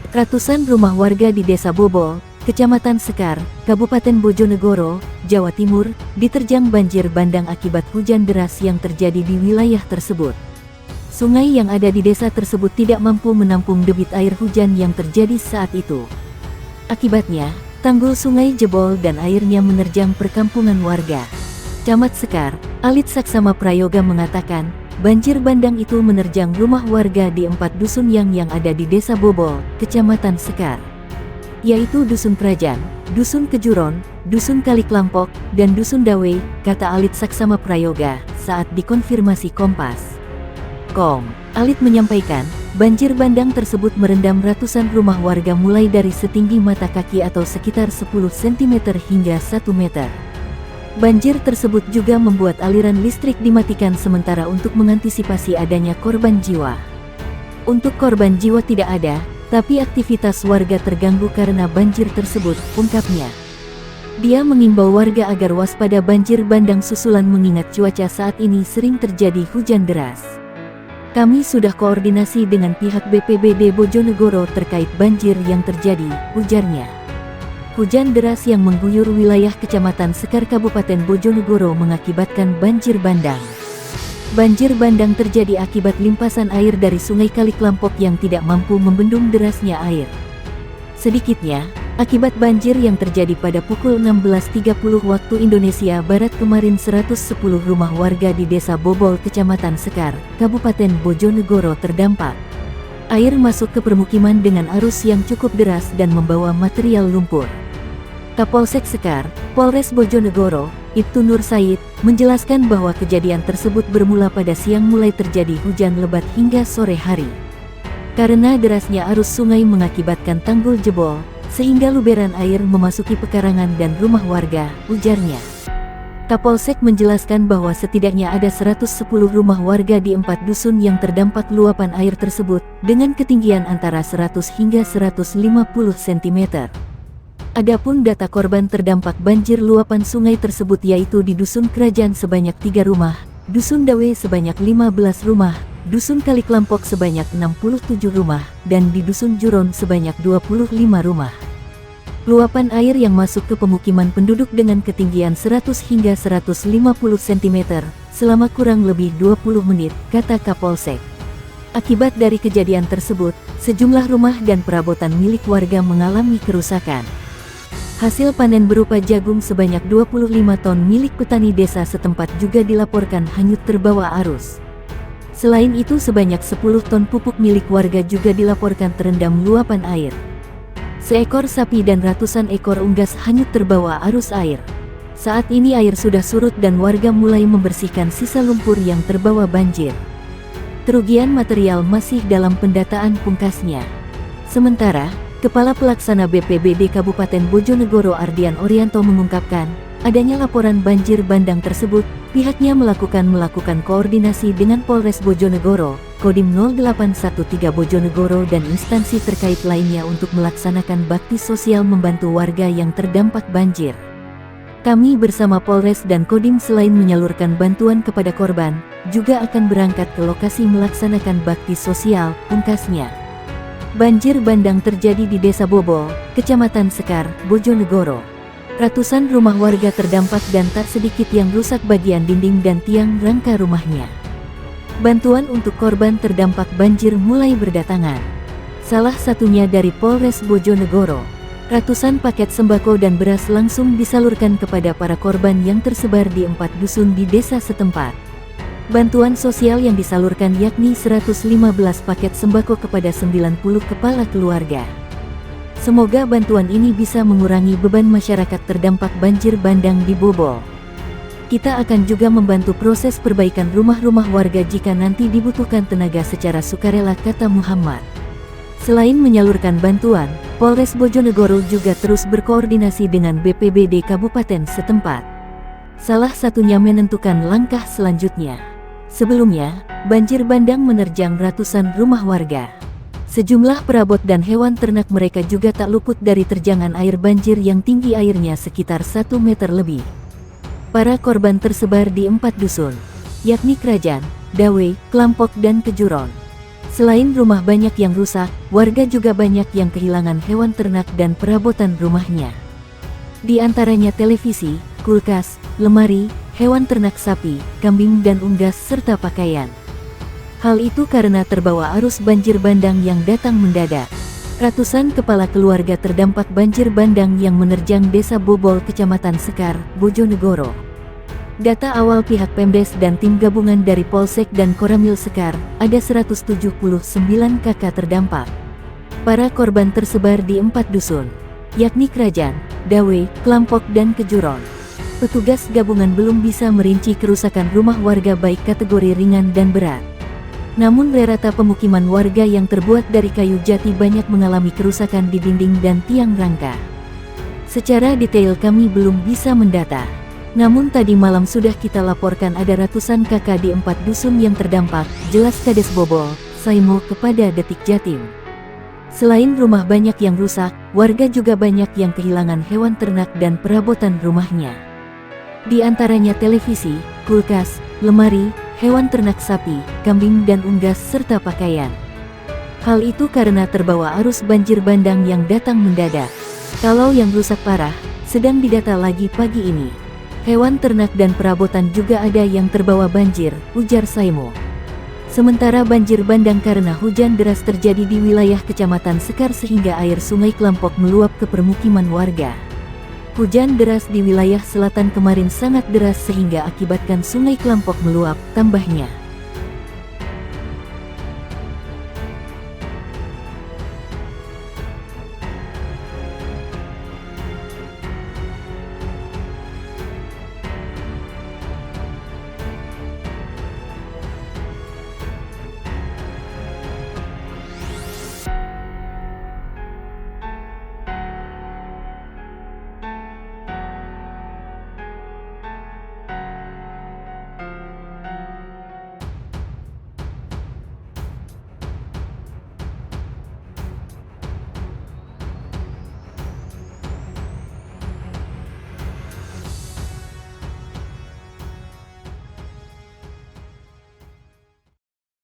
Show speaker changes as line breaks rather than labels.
Ratusan rumah warga di Desa Bobol, Kecamatan Sekar, Kabupaten Bojonegoro, Jawa Timur, diterjang banjir bandang akibat hujan deras yang terjadi di wilayah tersebut. Sungai yang ada di desa tersebut tidak mampu menampung debit air hujan yang terjadi saat itu. Akibatnya, tanggul sungai jebol dan airnya menerjang perkampungan warga. Camat Sekar, Alit Saksama Prayoga mengatakan, banjir bandang itu menerjang rumah warga di 4 dusun yang ada di Desa Bobol, Kecamatan Sekar, yaitu Dusun Kerajaan, Dusun Kejuron, Dusun Kaliklampok, dan Dusun Dawe, kata Alit Saksama Prayoga saat dikonfirmasi Kompas.com. Alit menyampaikan, banjir bandang tersebut merendam ratusan rumah warga mulai dari setinggi mata kaki atau sekitar 10 cm hingga 1 meter. Banjir tersebut juga membuat aliran listrik dimatikan sementara untuk mengantisipasi adanya korban jiwa. Untuk korban jiwa tidak ada, tapi aktivitas warga terganggu karena banjir tersebut, ungkapnya. Dia mengimbau warga agar waspada banjir bandang susulan mengingat cuaca saat ini sering terjadi hujan deras. Kami sudah koordinasi dengan pihak BPBD Bojonegoro terkait banjir yang terjadi, ujarnya. Hujan deras yang mengguyur wilayah Kecamatan Sekar Kabupaten Bojonegoro mengakibatkan banjir bandang. Banjir bandang terjadi akibat limpasan air dari Sungai Kaliklampok yang tidak mampu membendung derasnya air. Sedikitnya, akibat banjir yang terjadi pada pukul 16.30 waktu Indonesia Barat kemarin 110 rumah warga di Desa Bobol Kecamatan Sekar, Kabupaten Bojonegoro terdampak. Air masuk ke permukiman dengan arus yang cukup deras dan membawa material lumpur. Kapolsek Sekar, Polres Bojonegoro, Ibtu Nur Said, menjelaskan bahwa kejadian tersebut bermula pada siang mulai terjadi hujan lebat hingga sore hari. Karena derasnya arus sungai mengakibatkan tanggul jebol, sehingga luberan air memasuki pekarangan dan rumah warga, ujarnya. Kapolsek menjelaskan bahwa setidaknya ada 110 rumah warga di 4 dusun yang terdampak luapan air tersebut, dengan ketinggian antara 100 hingga 150 cm. Adapun data korban terdampak banjir luapan sungai tersebut yaitu di Dusun Kerajaan sebanyak 3 rumah, Dusun Dawe sebanyak 15 rumah, Dusun Kaliklampok sebanyak 67 rumah, dan di Dusun Juron sebanyak 25 rumah. Luapan air yang masuk ke pemukiman penduduk dengan ketinggian 100 hingga 150 cm, selama kurang lebih 20 menit, kata Kapolsek. Akibat dari kejadian tersebut, sejumlah rumah dan perabotan milik warga mengalami kerusakan. Hasil panen berupa jagung sebanyak 25 ton milik petani desa setempat juga dilaporkan hanyut terbawa arus. Selain itu sebanyak 10 ton pupuk milik warga juga dilaporkan terendam luapan air. Seekor sapi dan ratusan ekor unggas hanyut terbawa arus air. Saat ini air sudah surut dan warga mulai membersihkan sisa lumpur yang terbawa banjir. Kerugian material masih dalam pendataan, pungkasnya. Sementara, Kepala Pelaksana BPBD Kabupaten Bojonegoro Ardian Orianto mengungkapkan, adanya laporan banjir bandang tersebut, pihaknya melakukan koordinasi dengan Polres Bojonegoro, Kodim 0813 Bojonegoro dan instansi terkait lainnya untuk melaksanakan bakti sosial membantu warga yang terdampak banjir. Kami bersama Polres dan Kodim selain menyalurkan bantuan kepada korban, juga akan berangkat ke lokasi melaksanakan bakti sosial, pungkasnya. Banjir bandang terjadi di Desa Bobol, Kecamatan Sekar, Bojonegoro. Ratusan rumah warga terdampak dan tak sedikit yang rusak bagian dinding dan tiang rangka rumahnya. Bantuan untuk korban terdampak banjir mulai berdatangan. Salah satunya dari Polres Bojonegoro. Ratusan paket sembako dan beras langsung disalurkan kepada para korban yang tersebar di 4 dusun di desa setempat. Bantuan sosial yang disalurkan yakni 115 paket sembako kepada 90 kepala keluarga. Semoga bantuan ini bisa mengurangi beban masyarakat terdampak banjir bandang di Bobol. Kita akan juga membantu proses perbaikan rumah-rumah warga jika nanti dibutuhkan tenaga secara sukarela, kata Muhammad. Selain menyalurkan bantuan, Polres Bojonegoro juga terus berkoordinasi dengan BPBD Kabupaten setempat. Salah satunya menentukan langkah selanjutnya. Sebelumnya, banjir bandang menerjang ratusan rumah warga. Sejumlah perabot dan hewan ternak mereka juga tak luput dari terjangan air banjir yang tinggi airnya sekitar 1 meter lebih. Para korban tersebar di 4 dusun, yakni Kerajaan, Dawe, Klampok dan Kejuron. Selain rumah banyak yang rusak, warga juga banyak yang kehilangan hewan ternak dan perabotan rumahnya. Di antaranya televisi, kulkas, lemari, hewan ternak sapi, kambing dan unggas serta pakaian. Hal itu karena terbawa arus banjir bandang yang datang mendadak. Ratusan kepala keluarga terdampak banjir bandang yang menerjang Desa Bobol, Kecamatan Sekar, Bojonegoro. Data awal pihak Pemdes dan tim gabungan dari Polsek dan Koramil Sekar, ada 179 kakak terdampak. Para korban tersebar di 4 dusun, yakni Kerajaan, Dawe, Klampok dan Kejuron. Petugas gabungan belum bisa merinci kerusakan rumah warga baik kategori ringan dan berat. Namun rata pemukiman warga yang terbuat dari kayu jati banyak mengalami kerusakan di dinding dan tiang rangka. Secara detail kami belum bisa mendata. Namun tadi malam sudah kita laporkan ada ratusan kakak di 4 dusun yang terdampak, jelas Kades Bobol, Saimo kepada Detik Jatim. Selain rumah banyak yang rusak, warga juga banyak yang kehilangan hewan ternak dan perabotan rumahnya. Di antaranya televisi, kulkas, lemari, hewan ternak sapi, kambing dan unggas serta pakaian. Hal itu karena terbawa arus banjir bandang yang datang mendadak. Kalau yang rusak parah, sedang didata lagi pagi ini. Hewan ternak dan perabotan juga ada yang terbawa banjir, ujar Saimo. Sementara banjir bandang karena hujan deras terjadi di wilayah Kecamatan Sekar sehingga air Sungai Klampok meluap ke permukiman warga. Hujan deras di wilayah selatan kemarin sangat deras sehingga akibatkan Sungai Klampok meluap, tambahnya.